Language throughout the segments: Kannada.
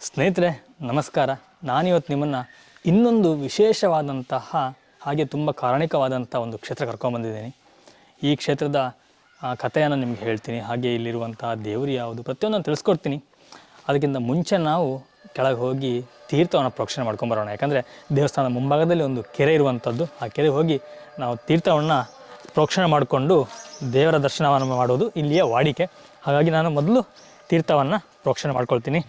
ಸ್ನೇಹಿತರೆ ನಮಸ್ಕಾರ. ನಾನಿವತ್ತು ನಿಮ್ಮನ್ನು ಇನ್ನೊಂದು ವಿಶೇಷವಾದಂತಹ ಹಾಗೆ ತುಂಬ ಕಾರಣಿಕವಾದಂಥ ಒಂದು ಕ್ಷೇತ್ರ ಕರ್ಕೊಂಬಂದಿದ್ದೀನಿ. ಈ ಕ್ಷೇತ್ರದ ಕಥೆಯನ್ನು ನಿಮ್ಗೆ ಹೇಳ್ತೀನಿ, ಹಾಗೆ ಇಲ್ಲಿರುವಂತಹ ದೇವರು ಯಾವುದು ಪ್ರತಿಯೊಂದನ್ನು ತಿಳಿಸ್ಕೊಡ್ತೀನಿ. ಅದಕ್ಕಿಂತ ಮುಂಚೆ ನಾವು ಕೆಳಗೆ ಹೋಗಿ ತೀರ್ಥವನ್ನು ಪ್ರೋಕ್ಷಣೆ ಮಾಡ್ಕೊಂಬರೋಣ. ಯಾಕಂದರೆ ದೇವಸ್ಥಾನದ ಮುಂಭಾಗದಲ್ಲಿ ಒಂದು ಕೆರೆ ಇರುವಂಥದ್ದು. ಆ ಕೆರೆ ಹೋಗಿ ನಾವು ತೀರ್ಥವನ್ನು ಪ್ರೋಕ್ಷಣೆ ಮಾಡಿಕೊಂಡು ದೇವರ ದರ್ಶನವನ್ನು ಮಾಡೋದು ಇಲ್ಲಿಯ ವಾಡಿಕೆ. ಹಾಗಾಗಿ ನಾನು ಮೊದಲು ತೀರ್ಥವನ್ನು ಪ್ರೋಕ್ಷಣೆ ಮಾಡ್ಕೊಳ್ತೀನಿ.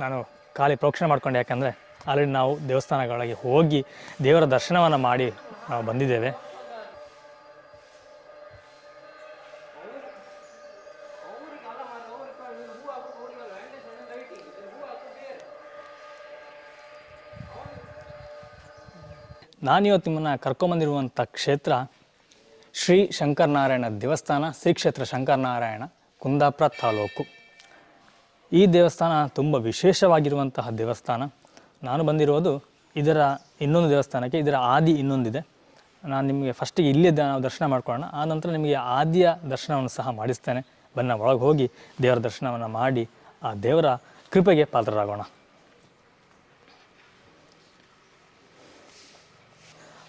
ನಾನು ಖಾಲಿ ಪ್ರೋಕ್ಷಣೆ ಮಾಡ್ಕೊಂಡೆ, ಯಾಕಂದರೆ ಆಲ್ರೆಡಿ ನಾವು ದೇವಸ್ಥಾನಗಳಿಗೆ ಹೋಗಿ ದೇವರ ದರ್ಶನವನ್ನು ಮಾಡಿ ನಾವು ಬಂದಿದ್ದೇವೆ. ನಾನಿವತ್ತು ನಿಮ್ಮನ್ನು ಕರ್ಕೊಂಬಂದಿರುವಂಥ ಕ್ಷೇತ್ರ ಶ್ರೀ ಶಂಕರನಾರಾಯಣ ದೇವಸ್ಥಾನ, ಶ್ರೀ ಕ್ಷೇತ್ರ ಶಂಕರನಾರಾಯಣ, ಕುಂದಾಪುರ ತಾಲೂಕು. ಈ ದೇವಸ್ಥಾನ ತುಂಬ ವಿಶೇಷವಾಗಿರುವಂತಹ ದೇವಸ್ಥಾನ. ನಾನು ಬಂದಿರೋದು ಇದರ ಇನ್ನೊಂದು ದೇವಸ್ಥಾನಕ್ಕೆ. ಇದರ ಆದಿ ಇನ್ನೊಂದಿದೆ. ನಾನು ನಿಮಗೆ ಫಸ್ಟಿಗೆ ಇಲ್ಲೇ ನಾವು ದರ್ಶನ ಮಾಡ್ಕೊಳ್ಳೋಣ, ಆ ನಂತರ ನಿಮಗೆ ಆದಿಯ ದರ್ಶನವನ್ನು ಸಹ ಮಾಡಿಸ್ತೇನೆ. ಬನ್ನ ಒಳಗೆ ಹೋಗಿ ದೇವರ ದರ್ಶನವನ್ನು ಮಾಡಿ ಆ ದೇವರ ಕೃಪೆಗೆ ಪಾತ್ರರಾಗೋಣ.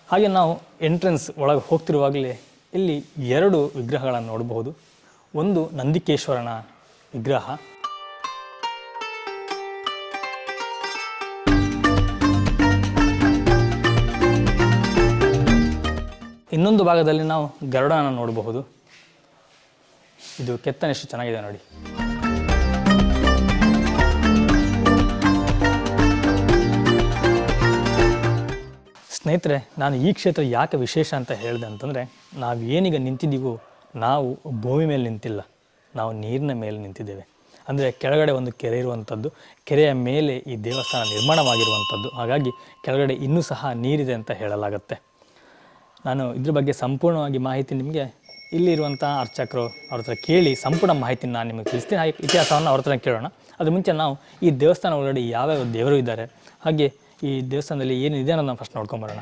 ಹಾಗೆ ನಾವು ಎಂಟ್ರೆನ್ಸ್ ಒಳಗೆ ಹೋಗ್ತಿರುವಾಗಲೇ ಇಲ್ಲಿ ಎರಡು ವಿಗ್ರಹಗಳನ್ನು ನೋಡಬಹುದು. ಒಂದು ನಂದಿಕೇಶ್ವರನ ವಿಗ್ರಹ, ಇನ್ನೊಂದು ಭಾಗದಲ್ಲಿ ನಾವು ಗರುಡನ ನೋಡಬಹುದು. ಇದು ಕೆತ್ತನೆ ಎಷ್ಟು ಚೆನ್ನಾಗಿದೆ ನೋಡಿ. ಸ್ನೇಹಿತರೆ, ನಾನು ಈ ಕ್ಷೇತ್ರ ಯಾಕೆ ವಿಶೇಷ ಅಂತ ಹೇಳಿದೆ ಅಂತಂದರೆ, ನಾವೇನೀಗ ನಿಂತಿದ್ದೀವೋ ನಾವು ಭೂಮಿ ಮೇಲೆ ನಿಂತಿಲ್ಲ, ನಾವು ನೀರಿನ ಮೇಲೆ ನಿಂತಿದ್ದೇವೆ. ಅಂದರೆ ಕೆಳಗಡೆ ಒಂದು ಕೆರೆ ಇರುವಂಥದ್ದು, ಕೆರೆಯ ಮೇಲೆ ಈ ದೇವಸ್ಥಾನ ನಿರ್ಮಾಣವಾಗಿರುವಂಥದ್ದು. ಹಾಗಾಗಿ ಕೆಳಗಡೆ ಇನ್ನೂ ಸಹ ನೀರಿದೆ ಅಂತ ಹೇಳಲಾಗುತ್ತೆ. ನಾನು ಇದ್ರ ಬಗ್ಗೆ ಸಂಪೂರ್ಣವಾಗಿ ಮಾಹಿತಿ ನಿಮಗೆ ಇಲ್ಲಿರುವಂಥ ಅರ್ಚಕರು ಅವ್ರ ಹತ್ರ ಕೇಳಿ ಸಂಪೂರ್ಣ ಮಾಹಿತಿ ನಾನು ನಿಮಗೆ ತಿಳಿಸ್ತೀನಿ. ಹಾಗೆ ಇತಿಹಾಸವನ್ನು ಅವ್ರ ಹತ್ರ ಕೇಳೋಣ. ಅದ್ರ ಮುಂಚೆ ನಾವು ಈ ದೇವಸ್ಥಾನ ಒಳಗಡೆ ಯಾವ್ಯಾವ ದೇವರು ಇದ್ದಾರೆ, ಹಾಗೆ ಈ ದೇವಸ್ಥಾನದಲ್ಲಿ ಏನಿದೆ ಅನ್ನೋದು ನಾವು ಫಸ್ಟ್ ನೋಡ್ಕೊಂಬರೋಣ.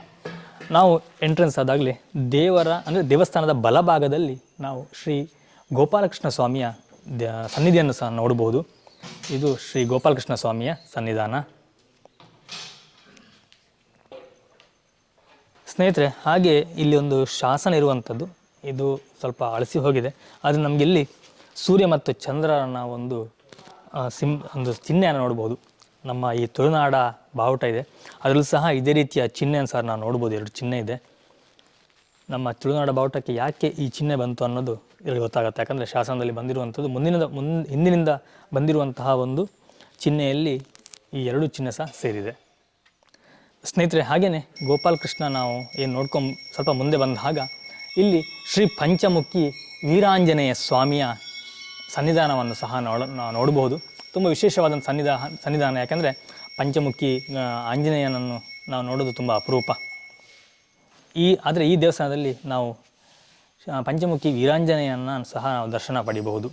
ನಾವು ಎಂಟ್ರೆನ್ಸ್ ಆದಾಗಲೇ ಅಂದರೆ ದೇವಸ್ಥಾನದ ಬಲಭಾಗದಲ್ಲಿ ನಾವು ಶ್ರೀ ಗೋಪಾಲಕೃಷ್ಣ ಸ್ವಾಮಿಯ ಸನ್ನಿಧಿಯನ್ನು ಸಹ ನೋಡಬಹುದು. ಇದು ಶ್ರೀ ಗೋಪಾಲಕೃಷ್ಣ ಸ್ವಾಮಿಯ ಸನ್ನಿಧಾನ. ಸ್ನೇಹಿತರೆ, ಹಾಗೆ ಇಲ್ಲಿ ಒಂದು ಶಾಸನ ಇರುವಂಥದ್ದು. ಇದು ಸ್ವಲ್ಪ ಅಳಿಸಿ ಹೋಗಿದೆ, ಆದರೆ ನಮಗೆ ಇಲ್ಲಿ ಸೂರ್ಯ ಮತ್ತು ಚಂದ್ರನ ಒಂದು ಚಿಹ್ನೆಯನ್ನು ನೋಡ್ಬೋದು. ನಮ್ಮ ಈ ತುಳುನಾಡ ಬಾವುಟ ಇದೆ, ಅದರಲ್ಲೂ ಸಹ ಇದೇ ರೀತಿಯ ಚಿಹ್ನೆಯನ್ನು ಸಹ ನಾವು ನೋಡ್ಬೋದು. ಎರಡು ಚಿಹ್ನೆ ಇದೆ. ನಮ್ಮ ತುಳುನಾಡ ಬಾವುಟಕ್ಕೆ ಯಾಕೆ ಈ ಚಿಹ್ನೆ ಬಂತು ಅನ್ನೋದು ಇಲ್ಲಿ ಗೊತ್ತಾಗುತ್ತೆ. ಯಾಕಂದರೆ ಶಾಸನದಲ್ಲಿ ಬಂದಿರುವಂಥದ್ದು ಹಿಂದಿನಿಂದ ಬಂದಿರುವಂತಹ ಒಂದು ಚಿಹ್ನೆಯಲ್ಲಿ ಈ ಎರಡು ಚಿಹ್ನೆ ಸಹ ಸೇರಿದೆ. ಸ್ನೇಹಿತರೆ, ಹಾಗೆಯೇ ಗೋಪಾಲಕೃಷ್ಣ ನಾವು ಏನು ಸ್ವಲ್ಪ ಮುಂದೆ ಬಂದಾಗ ಇಲ್ಲಿ ಶ್ರೀ ಪಂಚಮುಖಿ ವೀರಾಂಜನೇಯ ಸ್ವಾಮಿಯ ಸನ್ನಿಧಾನವನ್ನು ಸಹ ನೋಡಬಹುದು. ತುಂಬ ವಿಶೇಷವಾದಂಥ ಸನ್ನಿಧಾನ. ಯಾಕೆಂದರೆ ಪಂಚಮುಖಿ ಆಂಜನೇಯನನ್ನು ನಾವು ನೋಡೋದು ತುಂಬ ಅಪರೂಪ. ಆದರೆ ಈ ದೇವಸ್ಥಾನದಲ್ಲಿ ನಾವು ಪಂಚಮುಖಿ ವೀರಾಂಜನೇಯನ ಸಹ ನಾವು ದರ್ಶನ ಪಡಿಬಹುದು.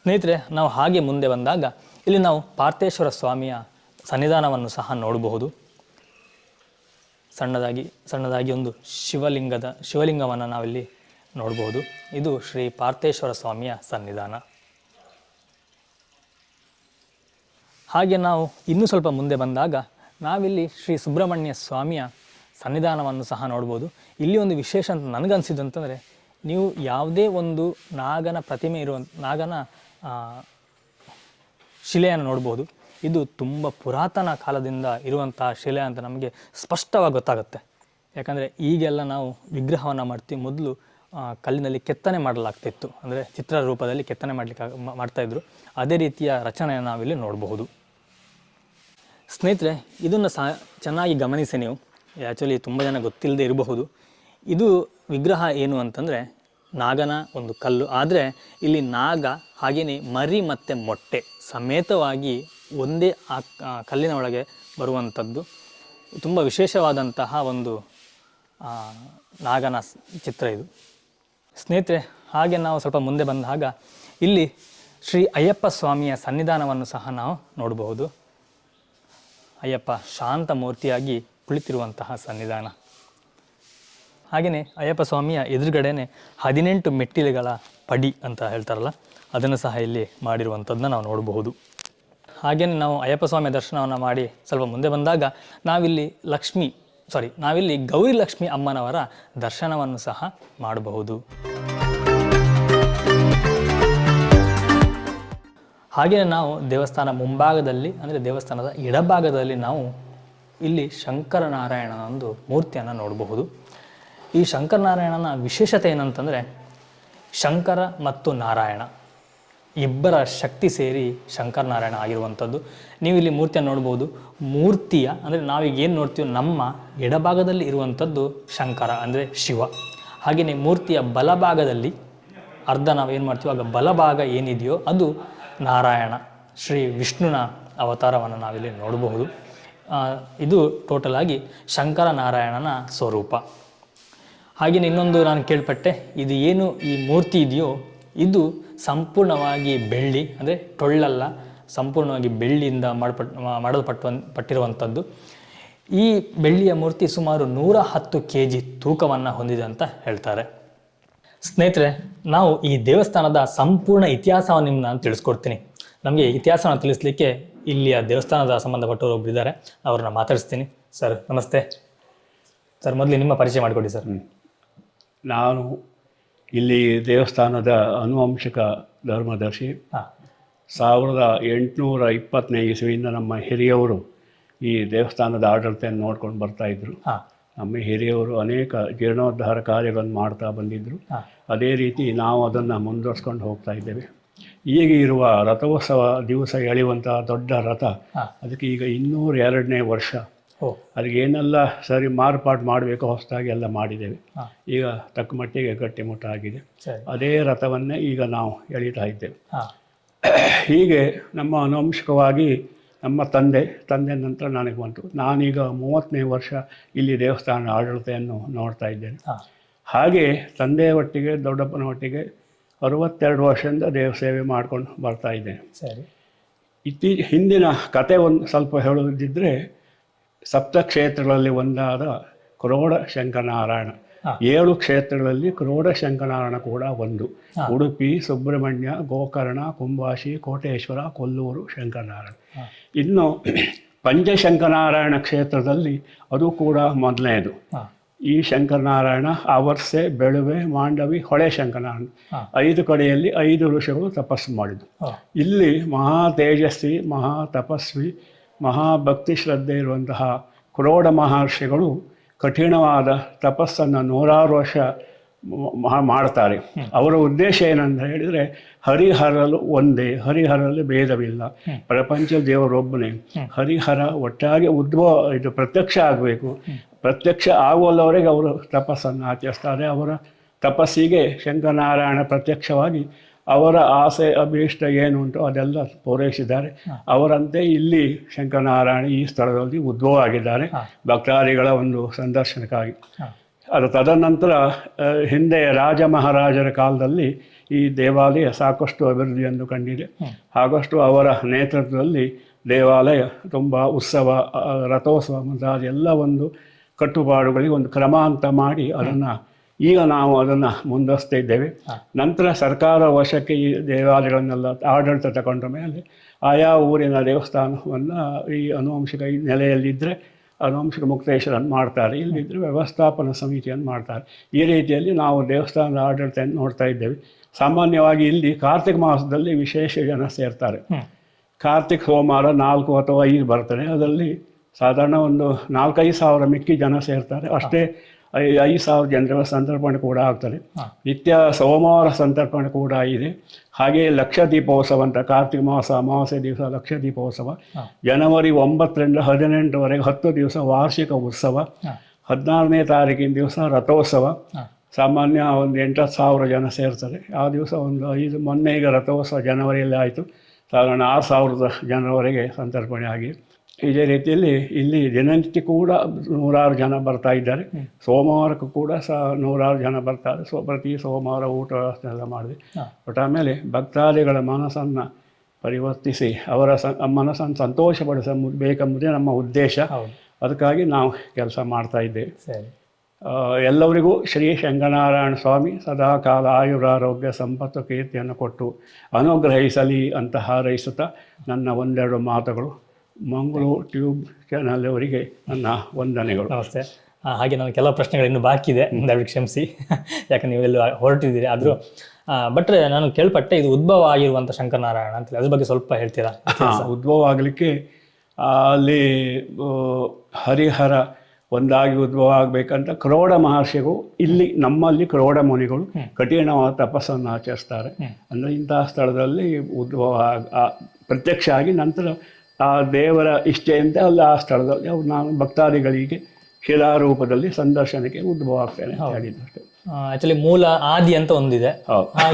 ಸ್ನೇಹಿತರೆ, ನಾವು ಹಾಗೆ ಮುಂದೆ ಬಂದಾಗ ಇಲ್ಲಿ ನಾವು ಪಾರ್ಥೇಶ್ವರ ಸ್ವಾಮಿಯ ಸನ್ನಿಧಾನವನ್ನು ಸಹ ನೋಡಬಹುದು. ಸಣ್ಣದಾಗಿ ಒಂದು ಶಿವಲಿಂಗವನ್ನು ನಾವಿಲ್ಲಿ ನೋಡಬಹುದು. ಇದು ಶ್ರೀ ಪಾರ್ಥೇಶ್ವರ ಸ್ವಾಮಿಯ ಸನ್ನಿಧಾನ. ಹಾಗೆ ನಾವು ಇನ್ನೂ ಸ್ವಲ್ಪ ಮುಂದೆ ಬಂದಾಗ ನಾವಿಲ್ಲಿ ಶ್ರೀ ಸುಬ್ರಹ್ಮಣ್ಯ ಸ್ವಾಮಿಯ ಸನ್ನಿಧಾನವನ್ನು ಸಹ ನೋಡ್ಬೋದು. ಇಲ್ಲಿ ಒಂದು ವಿಶೇಷ ಅಂತ ನನಗನ್ಸಿದಂತಂದರೆ, ನೀವು ಯಾವುದೇ ಒಂದು ನಾಗನ ಪ್ರತಿಮೆ ನಾಗನ ಶಿಲೆಯನ್ನು ನೋಡ್ಬೋದು. ಇದು ತುಂಬ ಪುರಾತನ ಕಾಲದಿಂದ ಇರುವಂತಹ ಶಿಲೆ ಅಂತ ನಮಗೆ ಸ್ಪಷ್ಟವಾಗಿ ಗೊತ್ತಾಗುತ್ತೆ. ಯಾಕಂದರೆ ಈಗೆಲ್ಲ ನಾವು ವಿಗ್ರಹವನ್ನು ಮಾಡ್ತೀವಿ, ಮೊದಲು ಕಲ್ಲಿನಲ್ಲಿ ಕೆತ್ತನೆ ಮಾಡಲಾಗ್ತಿತ್ತು. ಅಂದರೆ ಚಿತ್ರ ರೂಪದಲ್ಲಿ ಕೆತ್ತನೆ ಮಾಡ್ತಾಯಿದ್ರು. ಅದೇ ರೀತಿಯ ರಚನೆಯನ್ನು ನಾವಿಲ್ಲಿ ನೋಡಬಹುದು. ಸ್ನೇಹಿತರೆ, ಇದನ್ನು ಸಹ ಚೆನ್ನಾಗಿ ಗಮನಿಸಿ ನೀವು. ಆ್ಯಕ್ಚುಲಿ ತುಂಬ ಜನ ಗೊತ್ತಿಲ್ಲದೆ ಇರಬಹುದು. ಇದು ವಿಗ್ರಹ ಏನು ಅಂತಂದರೆ ನಾಗನ ಒಂದು ಕಲ್ಲು. ಆದರೆ ಇಲ್ಲಿ ನಾಗ ಹಾಗೆಯೇ ಮರಿ ಮತ್ತು ಮೊಟ್ಟೆ ಸಮೇತವಾಗಿ ಒಂದೇ ಆ ಕಲ್ಲಿನ ಒಳಗೆ ಬರುವಂಥದ್ದು. ತುಂಬ ವಿಶೇಷವಾದಂತಹ ಒಂದು ನಾಗನ ಚಿತ್ರ ಇದು. ಸ್ನೇಹಿತರೆ, ಹಾಗೆ ನಾವು ಸ್ವಲ್ಪ ಮುಂದೆ ಬಂದಾಗ ಇಲ್ಲಿ ಶ್ರೀ ಅಯ್ಯಪ್ಪ ಸ್ವಾಮಿಯ ಸನ್ನಿಧಾನವನ್ನು ಸಹ ನಾವು ನೋಡಬಹುದು. ಅಯ್ಯಪ್ಪ ಶಾಂತ ಮೂರ್ತಿಯಾಗಿ ಕುಳಿತಿರುವಂತಹ ಸನ್ನಿಧಾನ. ಹಾಗೆಯೇ ಅಯ್ಯಪ್ಪ ಸ್ವಾಮಿಯ ಎದುರುಗಡೆನೆ 18 ಮೆಟ್ಟಿಲುಗಳ ಪಡಿ ಅಂತ ಹೇಳ್ತಾರಲ್ಲ, ಅದನ್ನು ಸಹ ಇಲ್ಲಿ ಮಾಡಿರುವಂಥದ್ದನ್ನ ನಾವು ನೋಡಬಹುದು. ಹಾಗೆಯೇ ನಾವು ಅಯ್ಯಪ್ಪ ಸ್ವಾಮಿಯ ದರ್ಶನವನ್ನು ಮಾಡಿ ಸ್ವಲ್ಪ ಮುಂದೆ ಬಂದಾಗ ನಾವಿಲ್ಲಿ ಗೌರಿ ಲಕ್ಷ್ಮಿ ಅಮ್ಮನವರ ದರ್ಶನವನ್ನು ಸಹ ಮಾಡಬಹುದು. ಹಾಗೆಯೇ ನಾವು ದೇವಸ್ಥಾನ ಮುಂಭಾಗದಲ್ಲಿ ಅಂದರೆ ದೇವಸ್ಥಾನದ ಎಡಭಾಗದಲ್ಲಿ ನಾವು ಇಲ್ಲಿ ಶಂಕರನಾರಾಯಣನ ಒಂದು ಮೂರ್ತಿಯನ್ನು ನೋಡಬಹುದು. ಈ ಶಂಕರನಾರಾಯಣನ ವಿಶೇಷತೆ ಏನಂತಂದರೆ ಶಂಕರ ಮತ್ತು ನಾರಾಯಣ ಇಬ್ಬರ ಶಕ್ತಿ ಸೇರಿ ಶಂಕರನಾರಾಯಣ ಆಗಿರುವಂಥದ್ದು. ನೀವು ಇಲ್ಲಿ ಮೂರ್ತಿಯನ್ನು ನೋಡ್ಬೋದು. ಮೂರ್ತಿಯ ಅಂದರೆ ನಾವೀಗ ಏನು ನೋಡ್ತೀವೋ ನಮ್ಮ ಎಡಭಾಗದಲ್ಲಿ ಇರುವಂಥದ್ದು ಶಂಕರ ಅಂದರೆ ಶಿವ. ಹಾಗೆಯೇ ಮೂರ್ತಿಯ ಬಲಭಾಗದಲ್ಲಿ ಅರ್ಧ ನಾವೇನು ಮಾಡ್ತೀವೋ ಆಗ ಬಲಭಾಗ ಏನಿದೆಯೋ ಅದು ನಾರಾಯಣ ಶ್ರೀ ವಿಷ್ಣುನ ಅವತಾರವನ್ನು ನಾವಿಲ್ಲಿ ನೋಡಬಹುದು. ಇದು ಟೋಟಲ್ ಆಗಿ ಶಂಕರ ನಾರಾಯಣನ ಸ್ವರೂಪ. ಹಾಗೆಯೇ ಇನ್ನೊಂದು ನಾನು ಕೇಳ್ಪಟ್ಟೆ, ಇದು ಏನು ಈ ಮೂರ್ತಿ ಇದೆಯೋ ಇದು ಸಂಪೂರ್ಣವಾಗಿ ಬೆಳ್ಳಿ ಅಂದರೆ ಟೊಳ್ಳಲ್ಲ, ಸಂಪೂರ್ಣವಾಗಿ ಬೆಳ್ಳಿಯಿಂದ ಮಾಡಲ್ಪಟ್ಟಿರುವಂಥದ್ದು. ಈ ಬೆಳ್ಳಿಯ ಮೂರ್ತಿ ಸುಮಾರು 110 kg ತೂಕವನ್ನು ಹೊಂದಿದೆ ಅಂತ ಹೇಳ್ತಾರೆ. ಸ್ನೇಹಿತರೆ, ನಾವು ಈ ದೇವಸ್ಥಾನದ ಸಂಪೂರ್ಣ ಇತಿಹಾಸವನ್ನು ನಾನು ತಿಳಿಸ್ಕೊಡ್ತೀನಿ. ನಮಗೆ ಇತಿಹಾಸವನ್ನು ತಿಳಿಸ್ಲಿಕ್ಕೆ ಇಲ್ಲಿಯ ದೇವಸ್ಥಾನದ ಸಂಬಂಧಪಟ್ಟವರು ಒಬ್ಬರು ಇದ್ದಾರೆ, ಅವ್ರನ್ನ ಮಾತಾಡಿಸ್ತೀನಿ. ಸರ್ ನಮಸ್ತೆ. ಸರ್ ಮೊದಲು ನಿಮ್ಮ ಪರಿಚಯ ಮಾಡಿಕೊಡಿ ಸರ್. ನಾನು ಇಲ್ಲಿ ದೇವಸ್ಥಾನದ ಆನುವಂಶಿಕ ಧರ್ಮದರ್ಶಿ. 1820 ಇಸವಿಯಿಂದ ನಮ್ಮ ಹಿರಿಯವರು ಈ ದೇವಸ್ಥಾನದ ಆಡಳಿತೆಯನ್ನು ನೋಡ್ಕೊಂಡು ಬರ್ತಾಯಿದ್ರು. ನಮ್ಮ ಹಿರಿಯವರು ಅನೇಕ ಜೀರ್ಣೋದ್ಧಾರ ಕಾರ್ಯಗಳನ್ನು ಮಾಡ್ತಾ ಬಂದಿದ್ದರು. ಅದೇ ರೀತಿ ನಾವು ಅದನ್ನು ಮುಂದುವರ್ಸ್ಕೊಂಡು ಹೋಗ್ತಾ ಇದ್ದೇವೆ. ಈಗ ಇರುವ ರಥೋತ್ಸವ ದಿವಸ ಎಳೆಯುವಂಥ ದೊಡ್ಡ ರಥ, ಅದಕ್ಕೆ ಈಗ 202ನೇ ವರ್ಷ. ಅದಕ್ಕೆ ಏನೆಲ್ಲ ಸರಿ ಮಾರ್ಪಾಡು ಮಾಡಬೇಕು ಹೊಸದಾಗಿ ಎಲ್ಲ ಮಾಡಿದ್ದೇವೆ. ಈಗ ತಕ್ಕ ಮಟ್ಟಿಗೆ ಗಟ್ಟಿಮುಟ್ಟಾಗಿದೆ. ಅದೇ ರಥವನ್ನೇ ಈಗ ನಾವು ಎಳೀತಾ ಇದ್ದೇವೆ. ಹೀಗೆ ನಮ್ಮ ಆನುವಂಶಿಕವಾಗಿ ನಮ್ಮ ತಂದೆ ನಂತರ ನನಗೆ ಬಂತು. ನಾನೀಗ 30ನೇ ವರ್ಷ ಇಲ್ಲಿ ದೇವಸ್ಥಾನ ಆಡಳಿತೆಯನ್ನು ನೋಡ್ತಾ ಇದ್ದೇನೆ. ಹಾಗೆ ತಂದೆಯ ಒಟ್ಟಿಗೆ ದೊಡ್ಡಪ್ಪನ ಒಟ್ಟಿಗೆ 62 ವರ್ಷದಿಂದ ದೇವ ಸೇವೆ ಮಾಡ್ಕೊಂಡು ಬರ್ತಾ ಇದ್ದೇನೆ. ಹಿಂದಿನ ಕತೆ ಒಂದು ಸ್ವಲ್ಪ ಹೇಳೋದಿದ್ದರೆ, ಸಪ್ತಕ್ಷೇತ್ರಗಳಲ್ಲಿ ಒಂದಾದ ಕ್ರೋಡ ಶಂಕರನಾರಾಯಣ, 7 ಕ್ಷೇತ್ರಗಳಲ್ಲಿ ಕ್ರೋಡ ಶಂಕರನಾರಾಯಣ ಕೂಡ ಒಂದು. ಉಡುಪಿ, ಸುಬ್ರಹ್ಮಣ್ಯ, ಗೋಕರ್ಣ, ಕುಂಬಾಶಿ, ಕೋಟೇಶ್ವರ, ಕೊಲ್ಲೂರು ಶಂಕರನಾರಾಯಣ. ಇನ್ನು ಪಂಚಶಂಕರನಾರಾಯಣ ಕ್ಷೇತ್ರದಲ್ಲಿ ಅದು ಕೂಡ ಮೊದಲನೇದು. ಈ ಶಂಕರನಾರಾಯಣ ಆವರ್ಸೆ, ಬೆಳುವೆ, ಮಾಂಡವಿ, ಹೊಳೆ ಶಂಕರನಾರಾಯಣ 5 ಕಡೆಯಲ್ಲಿ 5 ಋಷಿಗಳು ತಪಸ್ಸು ಮಾಡಿದ್ದು. ಇಲ್ಲಿ ಮಹಾ ತೇಜಸ್ವಿ, ಮಹಾ ತಪಸ್ವಿ, ಮಹಾಭಕ್ತಿ ಶ್ರದ್ಧೆ ಇರುವಂತಹ ಕ್ರೋಡ ಮಹರ್ಷಿಗಳು ಕಠಿಣವಾದ ತಪಸ್ಸನ್ನು 100 ವರ್ಷ ಮಾಡ್ತಾರೆ. ಅವರ ಉದ್ದೇಶ ಏನಂತ ಹೇಳಿದರೆ, ಹರಿಹರಲು ಒಂದೇ, ಹರಿಹರಲು ಭೇದವಿಲ್ಲ, ಪ್ರಪಂಚ ದೇವರೊಬ್ಬನೇ, ಹರಿಹರ ಒಟ್ಟಾಗಿ ಪ್ರತ್ಯಕ್ಷ ಆಗಬೇಕು. ಪ್ರತ್ಯಕ್ಷ ಆಗುವಲ್ಲವರೆಗೆ ಅವರು ತಪಸ್ಸನ್ನು ಆಚರಿಸ್ತಾರೆ. ಅವರ ತಪಸ್ಸಿಗೆ ಶಂಕರನಾರಾಯಣ ಪ್ರತ್ಯಕ್ಷವಾಗಿ ಅವರ ಆಸೆ ಅಭೀಷ್ಟ ಏನುಂಟು ಅದೆಲ್ಲ ಪೂರೈಸಿದ್ದಾರೆ. ಅವರಂತೆ ಇಲ್ಲಿ ಶಂಕರನಾರಾಯಣ ಈ ಸ್ಥಳದಲ್ಲಿ ಉದ್ಭವ ಆಗಿದ್ದಾರೆ ಭಕ್ತಾದಿಗಳ ಒಂದು ಸಂದರ್ಶನಕ್ಕಾಗಿ. ಅದು ತದನಂತರ ಹಿಂದೆ ರಾಜ ಮಹಾರಾಜರ ಕಾಲದಲ್ಲಿ ಈ ದೇವಾಲಯ ಸಾಕಷ್ಟು ಅಭಿವೃದ್ಧಿಯನ್ನು ಕಂಡಿದೆ. ಹಾಗಷ್ಟು ಅವರ ನೇತೃತ್ವದಲ್ಲಿ ದೇವಾಲಯ ತುಂಬ ಉತ್ಸವ, ರಥೋತ್ಸವ ಮುಂತಾದ ಎಲ್ಲ ಒಂದು ಕಟ್ಟುಪಾಡುಗಳಿಗೆ ಒಂದು ಕ್ರಮ ಅಂತ ಮಾಡಿ ಈಗ ನಾವು ಅದನ್ನು ಮುಂದುವರಿಸ್ತಾ ಇದ್ದೇವೆ. ನಂತರ ಸರ್ಕಾರ ವಶಕ್ಕೆ ಈ ದೇವಾಲಯಗಳನ್ನೆಲ್ಲ ಆಡಳಿತ ತಗೊಂಡ ಮೇಲೆ ಆಯಾ ಊರಿನ ದೇವಸ್ಥಾನವನ್ನು ಈ ಆನುವಂಶಿಕ ನೆಲೆಯಲ್ಲಿದ್ದರೆ ಆನುವಂಶಿಕ ಮುಕ್ತೇಶ್ವರನ್ನು ಮಾಡ್ತಾರೆ, ಇಲ್ಲಿದ್ದರೆ ವ್ಯವಸ್ಥಾಪನಾ ಸಮಿತಿಯನ್ನು ಮಾಡ್ತಾರೆ. ಈ ರೀತಿಯಲ್ಲಿ ನಾವು ದೇವಸ್ಥಾನದ ಆಡಳಿತವನ್ನು ನೋಡ್ತಾ ಇದ್ದೇವೆ. ಸಾಮಾನ್ಯವಾಗಿ ಇಲ್ಲಿ ಕಾರ್ತಿಕ ಮಾಸದಲ್ಲಿ ವಿಶೇಷ ಜನ ಸೇರ್ತಾರೆ. ಕಾರ್ತಿಕ ಸೋಮವಾರ 4 ಅಥವಾ 5 ಬರ್ತಾರೆ. ಅದರಲ್ಲಿ ಸಾಧಾರಣ ಒಂದು 4-5 ಸಾವಿರ ಮಿಕ್ಕಿ ಜನ ಸೇರ್ತಾರೆ. ಅಷ್ಟೇ 5,000 ಜನರ ಸಂತರ್ಪಣೆ ಕೂಡ ಆಗ್ತದೆ. ನಿತ್ಯ ಸೋಮವಾರ ಸಂತರ್ಪಣೆ ಕೂಡ ಇದೆ. ಹಾಗೆ ಲಕ್ಷ ದೀಪೋತ್ಸವ ಅಂತ ಕಾರ್ತಿಕ ಮಾಸ ಅಮಾವಾಸ್ಯೆ ದಿವಸ ಲಕ್ಷ ದೀಪೋತ್ಸವ, ಜನವರಿ 9ರಿಂದ 18ರವರೆಗೆ 10 ದಿವಸ ವಾರ್ಷಿಕ ಉತ್ಸವ, 16ನೇ ತಾರೀಕಿನ ದಿವಸ ರಥೋತ್ಸವ. ಸಾಮಾನ್ಯ ಒಂದು 8,000 ಜನ ಸೇರ್ತಾರೆ ಆ ದಿವಸ. ಮೊನ್ನೆ ಈಗ ರಥೋತ್ಸವ ಜನವರಿಯಲ್ಲಿ ಆಯಿತು. ಸಾಧಾರಣ 6,000 ಜನರವರೆಗೆ ಸಂತರ್ಪಣೆ ಆಗಿದೆ. ಇದೇ ರೀತಿಯಲ್ಲಿ ಇಲ್ಲಿ ದಿನನಿತ್ಯ ಕೂಡ 100 ಜನ ಬರ್ತಾ ಇದ್ದಾರೆ. ಸೋಮವಾರಕ್ಕೂ ಕೂಡ 100 ಜನ ಬರ್ತಾರೆ. ಪ್ರತಿ ಸೋಮವಾರ ಊಟ ವ್ಯವಸ್ಥೆ ಎಲ್ಲ ಮಾಡಿದೆ. ಬಟ್ ಆಮೇಲೆ ಭಕ್ತಾದಿಗಳ ಮನಸ್ಸನ್ನು ಪರಿವರ್ತಿಸಿ ಅವರ ಮನಸ್ಸನ್ನು ಸಂತೋಷಪಡಿಸಬೇಕೆಂಬುದೇ ನಮ್ಮ ಉದ್ದೇಶ. ಅದಕ್ಕಾಗಿ ನಾವು ಕೆಲಸ ಮಾಡ್ತಾ ಇದ್ದೇವೆ. ಎಲ್ಲರಿಗೂ ಶ್ರೀ ಶಂಕರನಾರಾಯಣ ಸ್ವಾಮಿ ಸದಾಕಾಲ ಆಯುರಾರೋಗ್ಯ ಸಂಪತ್ತು ಕೀರ್ತಿಯನ್ನು ಕೊಟ್ಟು ಅನುಗ್ರಹಿಸಲಿ ಅಂತ ಹಾರೈಸುತ್ತಾ ನನ್ನ ಒಂದೆರಡು ಮಾತುಗಳು ಮಂಗಳೂರು ಟ್ಯೂಬ್ ಚಾನಲ್ ಅವರಿಗೆ ನನ್ನ ವಂದನೆಗಳು. ನಮಸ್ತೆ. ಹಾಗೆ ನನ್ನ ಕೆಲವು ಪ್ರಶ್ನೆಗಳು ಇನ್ನೂ ಬಾಕಿ ಇದೆ, ದಯವಿಟ್ಟು ಕ್ಷಮಿಸಿ, ಯಾಕಂದ್ರೆ ನೀವೆಲ್ಲ ಹೊರಟಿದ್ದೀರಿ. ಆದರೂ ಬಟ್ ನಾನು ಕೇಳ್ಪಟ್ಟೆ ಇದು ಉದ್ಭವ ಆಗಿರುವಂಥ ಶಂಕರನಾರಾಯಣ ಅಂತೇಳಿ, ಅದ್ರ ಬಗ್ಗೆ ಸ್ವಲ್ಪ ಹೇಳ್ತೀರಾ? ಉದ್ಭವ ಆಗಲಿಕ್ಕೆ ಅಲ್ಲಿ ಹರಿಹರ ಒಂದಾಗಿ ಉದ್ಭವ ಆಗಬೇಕಂತ ಕ್ರೋಡ ಮಹರ್ಷಿಗಳು ಇಲ್ಲಿ ನಮ್ಮಲ್ಲಿ ಕ್ರೋಡ ಮುನಿಗಳು ಕಠಿಣವಾದ ತಪಸ್ಸನ್ನು ಆಚರಿಸ್ತಾರೆ. ಅಂದರೆ ಇಂತಹ ಸ್ಥಳದಲ್ಲಿ ಉದ್ಭವ ಪ್ರತ್ಯಕ್ಷ ಆಗಿ ನಂತರ ಆ ದೇವರ ಇಷ್ಟೆಯಂತೆ ಅಲ್ಲಿ ಆ ಸ್ಥಳದಲ್ಲಿ ಅವ್ರು ನಾನು ಭಕ್ತಾದಿಗಳಿಗೆ ಶಿಲಾರೂಪದಲ್ಲಿ ಸಂದರ್ಶನಕ್ಕೆ ಉದ್ಭವ ಆಗ್ತೇನೆ ಅಂತ ಹೇಳಿದ್ದು ಅಷ್ಟೇ. ಆಕ್ಚುಲಿ ಮೂಲ ಆದಿ ಅಂತ ಒಂದಿದೆ,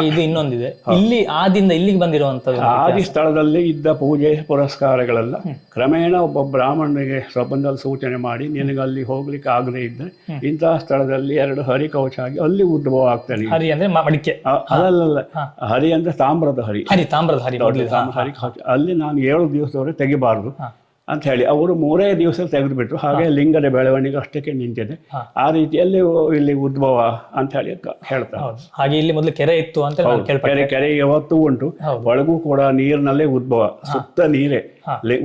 ಇದು ಇನ್ನೊಂದಿದೆ. ಇಲ್ಲಿ ಆದಿಯಿಂದ ಇಲ್ಲಿಗೆ ಬಂದಿರುವಂತದ್ದು ಆದಿ ಸ್ಥಳದಲ್ಲಿ ಇದ್ದ ಪೂಜೆ ಪುರಸ್ಕಾರಗಳೆಲ್ಲ ಕ್ರಮೇಣ ಒಬ್ಬ ಬ್ರಾಹ್ಮಣನಿಗೆ ಸ್ವಬಂಧದಲ್ಲಿ ಸೂಚನೆ ಮಾಡಿ ನಿನಗೆ ಅಲ್ಲಿ ಹೋಗ್ಲಿಕ್ಕೆ ಆಗದೆ ಇದ್ದರೆ ಇಂತಹ ಸ್ಥಳದಲ್ಲಿ 2 ಹರಿ ಕವಚ ಆಗಿ ಅಲ್ಲಿ ಉದ್ಭವ ಆಗ್ತಾನೆ. ಹರಿ ಅಂದ್ರೆ ಮಡಿಕೆ ಅಲ್ಲಲ್ಲ, ಹರಿ ಅಂದ್ರೆ ತಾಮ್ರದ ಹರಿ, ತಾಮ್ರದ ಹರಿ ಹರಿ ಕವಚ. ಅಲ್ಲಿ ನಾನು 7 ದಿವಸದವರೆಗೆ ತೆಗಿಬಾರ್ದು ಅಂತ ಹೇಳಿ ಅವರು 3 ದಿವಸ ತೆಗೆದುಬಿಟ್ರು. ಹಾಗೆ ಲಿಂಗದ ಬೆಳವಣಿಗೆ ಅಷ್ಟಕ್ಕೆ ನಿಂತಿದೆ. ಆ ರೀತಿಯಲ್ಲಿ ಇಲ್ಲಿ ಉದ್ಭವ ಅಂತ ಹೇಳಿ ಹೇಳ್ತಾರೆ. ಹಾಗೆ ಇಲ್ಲಿ ಮೊದಲು ಕೆರೆ ಇತ್ತು ಅಂತ ಕೆರೆ ಯಾವತ್ತೂ ಉಂಟು. ಒಳಗೂ ಕೂಡ ನೀರಿನಲ್ಲೇ ಉದ್ಭವ, ಸುತ್ತ ನೀರೇ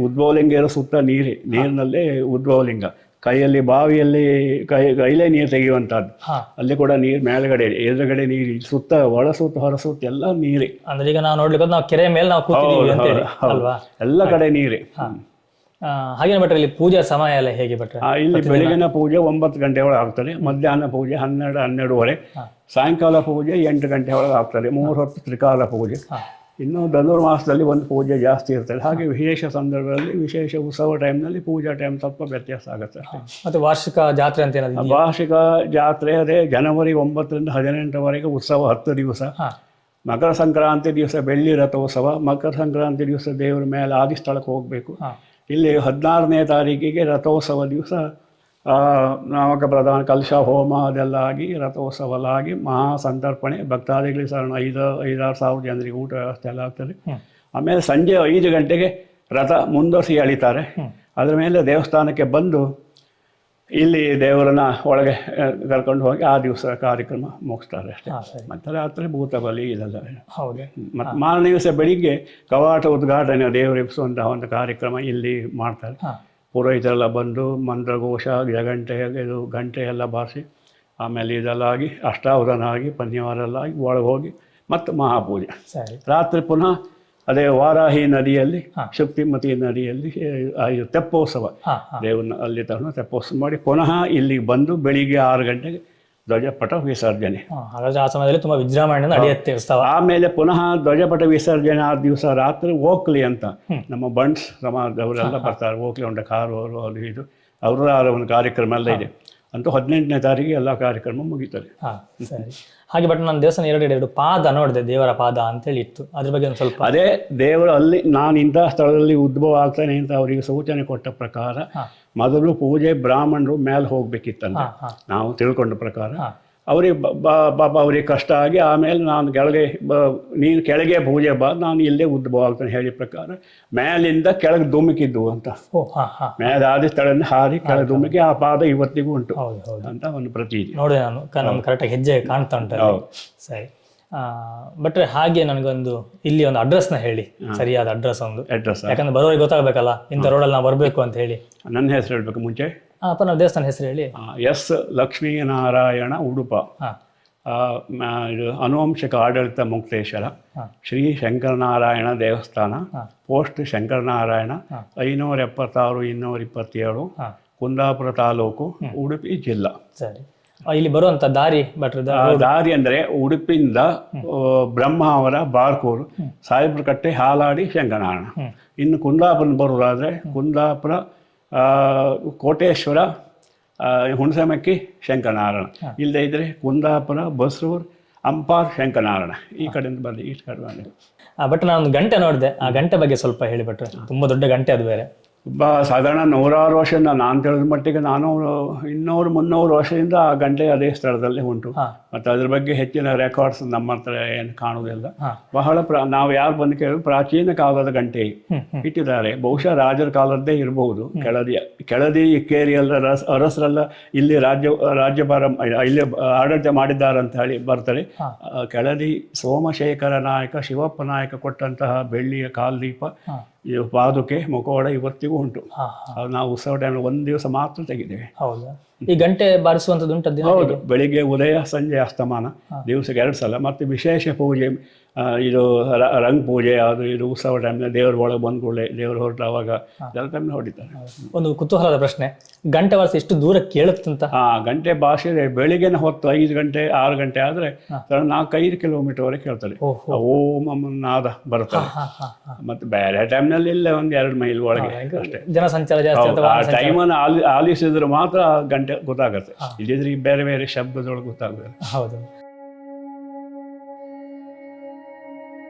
ಉದ್ಭವಲಿಂಗ ಇರೋ, ಸುತ್ತ ನೀರೇ, ನೀರಿನಲ್ಲೇ ಉದ್ಭವಲಿಂಗ. ಕೈಯಲ್ಲಿ ಬಾವಿಯಲ್ಲಿ ಕೈಲೇ ನೀರು ತೆಗೆಯುವಂತಹದ್ದು. ಅಲ್ಲಿ ಕೂಡ ನೀರು ಮೇಲ್ಗಡೆ ಎದುರುಗಡೆ ನೀರು, ಸುತ್ತ ಒಳ ಸುತ್ತ ಹೊರ ಸುತ್ತ ಎಲ್ಲ ನೀರೇ. ಅಂದ್ರೆ ಈಗ ನಾವು ನೋಡ್ಲಿಕ್ಕೆ ನಾವು ಕೆರೆ ಮೇಲೆ ನಾವು ಎಲ್ಲ ಕಡೆ ನೀರೇ. ಹಾಗೇನೆ ಭಟ್ರೆ ಇಲ್ಲಿ ಪೂಜಾ ಸಮಯ ಎಲ್ಲ ಹೇಗೆ ಭಟ್ರೆ? ಇಲ್ಲಿ ಬೆಳಗಿನ ಪೂಜೆ 9 ಗಂಟೆ ಒಳಗೆ ಆಗ್ತದೆ, ಮಧ್ಯಾಹ್ನ ಪೂಜೆ 12-12:30, ಸಾಯಂಕಾಲ ಪೂಜೆ 8 ಗಂಟೆ ಒಳಗೆ ಆಗ್ತದೆ. 3 ಹೊತ್ತು ತ್ರಿಕಾಲ ಪೂಜೆ. ಇನ್ನು ಧನುರ್ಮಾಸದಲ್ಲಿ ಒಂದು ಪೂಜೆ ಜಾಸ್ತಿ ಇರ್ತದೆ. ಹಾಗೆ ವಿಶೇಷ ಸಂದರ್ಭದಲ್ಲಿ ವಿಶೇಷ ಉತ್ಸವ ಟೈಮ್ನಲ್ಲಿ ಪೂಜಾ ಟೈಮ್ ಸ್ವಲ್ಪ ವ್ಯತ್ಯಾಸ ಆಗುತ್ತೆ. ಮತ್ತೆ ವಾರ್ಷಿಕ ಜಾತ್ರೆ ಅಂತ ಏನಾದ್ರು? ವಾರ್ಷಿಕ ಜಾತ್ರೆ ಅದೇ ಜನವರಿ 9ರಿಂದ 18ರವರೆಗೆ ಉತ್ಸವ 10 ದಿವಸ. ಮಕರ ಸಂಕ್ರಾಂತಿ ದಿವಸ ಬೆಳ್ಳಿ ರಥೋತ್ಸವ. ಮಕರ ಸಂಕ್ರಾಂತಿ ದಿವಸ ದೇವರ ಮೇಲೆ ಆದಿ ಸ್ಥಳಕ್ಕೆ ಹೋಗಬೇಕು. ಇಲ್ಲಿ 16ನೇ ತಾರೀಕಿಗೆ ರಥೋತ್ಸವ ದಿವಸ ನಾಮಕ ಪ್ರಧಾನ ಕಲಶ ಹೋಮ ಅದೆಲ್ಲ ಆಗಿ ರಥೋತ್ಸವ ಆಗಿ ಮಹಾ ಸಂತರ್ಪಣೆ, ಭಕ್ತಾದಿಗಳಿಗೆ ಸಾಧಾರಣ 5-6 ಸಾವಿರ ಜನರಿಗೆ ಊಟ ವ್ಯವಸ್ಥೆ ಎಲ್ಲ ಆಗ್ತದೆ. ಆಮೇಲೆ ಸಂಜೆ 5 ಗಂಟೆಗೆ ರಥ ಮುಂದುವರಿಸಿ ಎಳಿತಾರೆ. ಅದರ ಮೇಲೆ ದೇವಸ್ಥಾನಕ್ಕೆ ಬಂದು ಇಲ್ಲಿ ದೇವರನ್ನ ಒಳಗೆ ಕರ್ಕೊಂಡು ಹೋಗಿ ಆ ದಿವಸ ಕಾರ್ಯಕ್ರಮ ಮುಗಿಸ್ತಾರೆ ಅಷ್ಟೇ. ಮತ್ತೆ ರಾತ್ರಿ ಭೂತ ಬಲಿ ಇದೆಲ್ಲ. ಮತ್ತು ಮಾರನೇ ದಿವಸ ಬೆಳಿಗ್ಗೆ ಕವಾಟ ಉದ್ಘಾಟನೆ, ದೇವರು ಎಬ್ಬಿಸುವಂತಹ ಒಂದು ಕಾರ್ಯಕ್ರಮ ಇಲ್ಲಿ ಮಾಡ್ತಾರೆ. ಪುರೋಹಿತರೆಲ್ಲ ಬಂದು ಮಂತ್ರಘೋಷ, ಇದು ಗಂಟೆ ಎಲ್ಲ ಬಾರಿಸಿ ಆಮೇಲೆ ಇದೆಲ್ಲ ಆಗಿ ಅಷ್ಟಾವಧಾನ ಆಗಿ ಪನ್ಯವಾರೆಲ್ಲ ಆಗಿ ಒಳಗೆ ಹೋಗಿ ಮತ್ತು ಮಹಾಪೂಜೆ. ರಾತ್ರಿ ಪುನಃ ಅದೇ ವಾರಾಹಿ ನದಿಯಲ್ಲಿ, ಶಕ್ತಿಮತಿ ನದಿಯಲ್ಲಿ ತೆಪ್ಪೋತ್ಸವ, ದೇವರನ್ನ ಅಲ್ಲಿ ತಗೊಂಡು ತೆಪ್ಪೋತ್ಸವ ಮಾಡಿ ಪುನಃ ಇಲ್ಲಿಗೆ ಬಂದು ಬೆಳಿಗ್ಗೆ 6 ಗಂಟೆಗೆ ಧ್ವಜಪಟ ವಿಸರ್ಜನೆ. ಆ ಸಮಯದಲ್ಲಿ ತುಂಬ ವಿಜೃಂಭಣೆ ನಡೆಯುತ್ತೆ ಉತ್ಸವ. ಆಮೇಲೆ ಪುನಃ ಧ್ವಜಪಟ ವಿಸರ್ಜನೆ ಆದ ದಿವಸ ರಾತ್ರಿ ಓಕ್ಲಿ ಅಂತ ನಮ್ಮ ಬಂಡ್ಸ್ ಸಮಾಜದವರೆಲ್ಲ ಬರ್ತಾರೆ. ಓಕ್ಲಿ ಹೊಂಡ ಕಾರು ಅವರು ಅದು ಇದು ಅವರ ಒಂದು ಕಾರ್ಯಕ್ರಮ ಎಲ್ಲ ಇದೆ. ಅಂತೂ 18ನೇ ತಾರೀಕಿಗೆ ಎಲ್ಲ ಕಾರ್ಯಕ್ರಮ ಮುಗೀತಾರೆ. ಸರಿ. ಹಾಗೆ ಬಟ್ ನಾನು ದೇವಸ್ಥಾನ 2 ಪಾದ ನೋಡಿದೆ, ದೇವರ ಪಾದ ಅಂತೇಳಿ ಇತ್ತು, ಅದ್ರ ಬಗ್ಗೆ ಒಂದು ಸ್ವಲ್ಪ. ಅದೇ ದೇವರು ಅಲ್ಲಿ ನಾನು ಇಂತಹ ಸ್ಥಳದಲ್ಲಿ ಉದ್ಭವ ಆಗ್ತಾನೆ ಅಂತ ಅವರಿಗೆ ಸೂಚನೆ ಕೊಟ್ಟ ಪ್ರಕಾರ ಮೊದಲು ಪೂಜೆ ಬ್ರಾಹ್ಮಣರು ಮೇಲೆ ಹೋಗ್ಬೇಕಿತ್ತಂತ ನಾವು ತಿಳ್ಕೊಂಡ ಪ್ರಕಾರ. ಅವ್ರಿಗೆ ಅವ್ರಿಗೆ ಕಷ್ಟ ಆಗಿ ಆಮೇಲೆ ನಾನು ಕೆಳಗೆ ನೀನು ಕೆಳಗೆ ಪೂಜೆ ನಾನು ಇಲ್ಲೇ ಉದ್ಭವ ಆಗ್ತಾನೆ ಹೇಳಿ ಪ್ರಕಾರ ಮೇಲಿಂದ ಕೆಳಗೆ ಧುಮುಕಿದ್ದು ಅಂತ. ಮೇಲೆ ಆದ ಸ್ಥಳದಿಂದ ಹಾರಿ ಕೆಳಗೆ ಧುಮುಕಿ ಆ ಪಾದ ಇವತ್ತಿಗೂ ಉಂಟು ಅಂತ ಒಂದು ಪ್ರತೀತಿ ನೋಡಿ. ನಾನು ಕರೆಕ್ಟಾಗಿ ಹೆಜ್ಜೆ ಕಾಣ್ತಾ ಉಂಟು. ಸರಿ. ಬಟ್ ಹಾಗೆ ನನಗೊಂದು ಇಲ್ಲಿ ಒಂದು ಅಡ್ರೆಸ್ನ ಹೇಳಿ, ಸರಿಯಾದ ಅಡ್ರೆಸ್ ಒಂದು. ಯಾಕಂದ್ರೆ ಬರೋರಿಗೆ ಗೊತ್ತಾಗಬೇಕಲ್ಲ ಇಂಥ ರೋಡಲ್ಲಿ ನಾವು ಬರಬೇಕು ಅಂತ ಹೇಳಿ. ನನ್ನ ಹೆಸರು ಹೇಳ್ಬೇಕು ಮುಂಚೆ? ನಾವು ದೇವಸ್ಥಾನ ಹೆಸರು ಹೇಳಿ. ಎಸ್ ಲಕ್ಷ್ಮೀನಾರಾಯಣ ಉಡುಪ, ಇದು ಅನುವಂಶಿಕ ಆಡಳಿತ ಮುಕ್ತೇಶ್ವರ, ಶ್ರೀ ಶಂಕರನಾರಾಯಣ ದೇವಸ್ಥಾನ, ಪೋಸ್ಟ್ ಶಂಕರನಾರಾಯಣ, 576 227, ಕುಂದಾಪುರ ತಾಲೂಕು, ಉಡುಪಿ ಜಿಲ್ಲಾ. ಸರಿ. ಇಲ್ಲಿ ಬರುವಂತ ದಾರಿ ದಾರಿ ಅಂದ್ರೆ ಉಡುಪಿಯಿಂದ ಬ್ರಹ್ಮಾವರ, ಬಾರ್ಕೂರು, ಸಾಹೇಬ್ರಕಟ್ಟೆ, ಹಾಲಾಡಿ, ಶಂಕರನಾರಾಯಣ. ಇನ್ನು ಕುಂದಾಪುರ ಬರುವುದಾದ್ರೆ ಕುಂದಾಪುರ, ಕೋಟೇಶ್ವರ, ಹುಣಸಮಕ್ಕಿ, ಶಂಕರನಾರಾಯಣ. ಇಲ್ಲದೆ ಇದ್ರೆ ಕುಂದಾಪುರ, ಬಸ್ರೂರ್, ಅಂಪಾರ್, ಶಂಕರನಾರಾಯಣ. ಈ ಕಡೆಯಿಂದ ಬಂದು ಈ ಕಡೆ ಬಂದು. ಬಟ್ ನಾನು ಒಂದು ಗಂಟೆ ನೋಡಿದೆ, ಆ ಗಂಟೆ ಬಗ್ಗೆ ಸ್ವಲ್ಪ ಹೇಳಿಬಿಟ್ರೆ. ತುಂಬಾ ದೊಡ್ಡ ಗಂಟೆ ಅದು ಬೇರೆ. ಸಾಧಾರಣ 100 ವರ್ಷದಿಂದ ನಾನು ತಿಳಿದ ಮಟ್ಟಿಗೆ 200-300 ವರ್ಷದಿಂದ ಆ ಗಂಟೆ ಅದೇ ಸ್ಥಳದಲ್ಲಿ ಉಂಟು. ಮತ್ತು ಅದ್ರ ಬಗ್ಗೆ ಹೆಚ್ಚಿನ ರೆಕಾರ್ಡ್ಸ್ ನಮ್ಮ ಹತ್ರ ಏನು ಕಾಣುವುದಿಲ್ಲ. ಬಹಳ ನಾವು ಯಾರು ಬಂದು ಕೇಳಿದ್ರು ಪ್ರಾಚೀನ ಕಾಲದ ಗಂಟೆ ಇಟ್ಟಿದ್ದಾರೆ. ಬಹುಶಃ ರಾಜರ ಕಾಲದ್ದೇ ಇರಬಹುದು. ಕೆಳದಿ ಇಕ್ಕೇರಿಯಲ್ಲ ಅರಸರೆಲ್ಲ ಇಲ್ಲಿ ರಾಜ್ಯಭಾರ ಇಲ್ಲಿ ಆಡಳಿತ ಮಾಡಿದ್ದಾರೆ ಅಂತ ಹೇಳಿ ಬರ್ತಾರೆ. ಕೆಳದಿ ಸೋಮಶೇಖರ ನಾಯಕ ಶಿವಪ್ಪ ನಾಯಕ ಕೊಟ್ಟಂತಹ ಬೆಳ್ಳಿಯ ಕಾಲ್ದೀಪ, ಇದು ಪಾದುಕೆ, ಮುಖವಾಡ ಇವತ್ತಿಗೂ ಉಂಟು. ನಾವು ಉತ್ಸವ ಟೈಮ್ ಒಂದು ದಿವಸ ಮಾತ್ರ ತೆಗಿದ್ದೇವೆ. ಹೌದಾ? ಈ ಗಂಟೆ ಬಾರಿಸುವಂಥದ್ದು ಉಂಟದ್ದು? ಹೌದು, ಬೆಳಿಗ್ಗೆ ಉದಯ ಸಂಜೆ ಅಸ್ತಮಾನ, ದಿವಸಕ್ಕೆ 2 ಸಲ. ಮತ್ತು ವಿಶೇಷ ಪೂಜೆ, ಇದು ರಂಗ್ ಪೂಜೆ, ಅದು ಇದು ಉತ್ಸವ ಟೈಮ್ನ ದೇವ್ರ ಒಳಗೆ ಬಂದ ಕೂಡಲೇ ದೇವ್ರು ಹೊರಟು ಅವಾಗ ಎಲ್ಲ ಟೈಮ್ನ ಹೊಡಿತಾರೆ. ಒಂದು ಕುತೂಹಲದ ಪ್ರಶ್ನೆ, ಗಂಟೆ ಬಾರಿಸಿ ಎಷ್ಟು ದೂರ ಕೇಳುತ್ತಂತ? ಗಂಟೆ ಭಾಷೆ ಬೆಳಿಗ್ಗೆನ ಹೊತ್ತು 5 ಗಂಟೆ 6 ಗಂಟೆ ಆದರೆ 4-5 ಕಿಲೋಮೀಟರ್ ವರೆಗೆ ಕೇಳ್ತಾರೆ. ಓಂ ನಾದ ಬರ್ತಾರೆ. ಮತ್ತು ಬೇರೆ ಟೈಮ್ನಲ್ಲಿ ಇಲ್ಲ 1-2 ಮೈಲ್ ಒಳಗೆ ಅಷ್ಟೇ. ಜನಸಂಚಾರ ಜಾಸ್ತಿ ಆ ಟೈಮನ್ನು ಆಲಿಸಿದ್ರೆ ಮಾತ್ರ ಗಂಟೆ ಗೊತ್ತಾಗುತ್ತೆ. ಇಲ್ಲಿದ್ರೆ ಬೇರೆ ಬೇರೆ ಶಬ್ದದೊಳಗೆ ಗೊತ್ತಾಗುತ್ತೆ. ಹೌದು.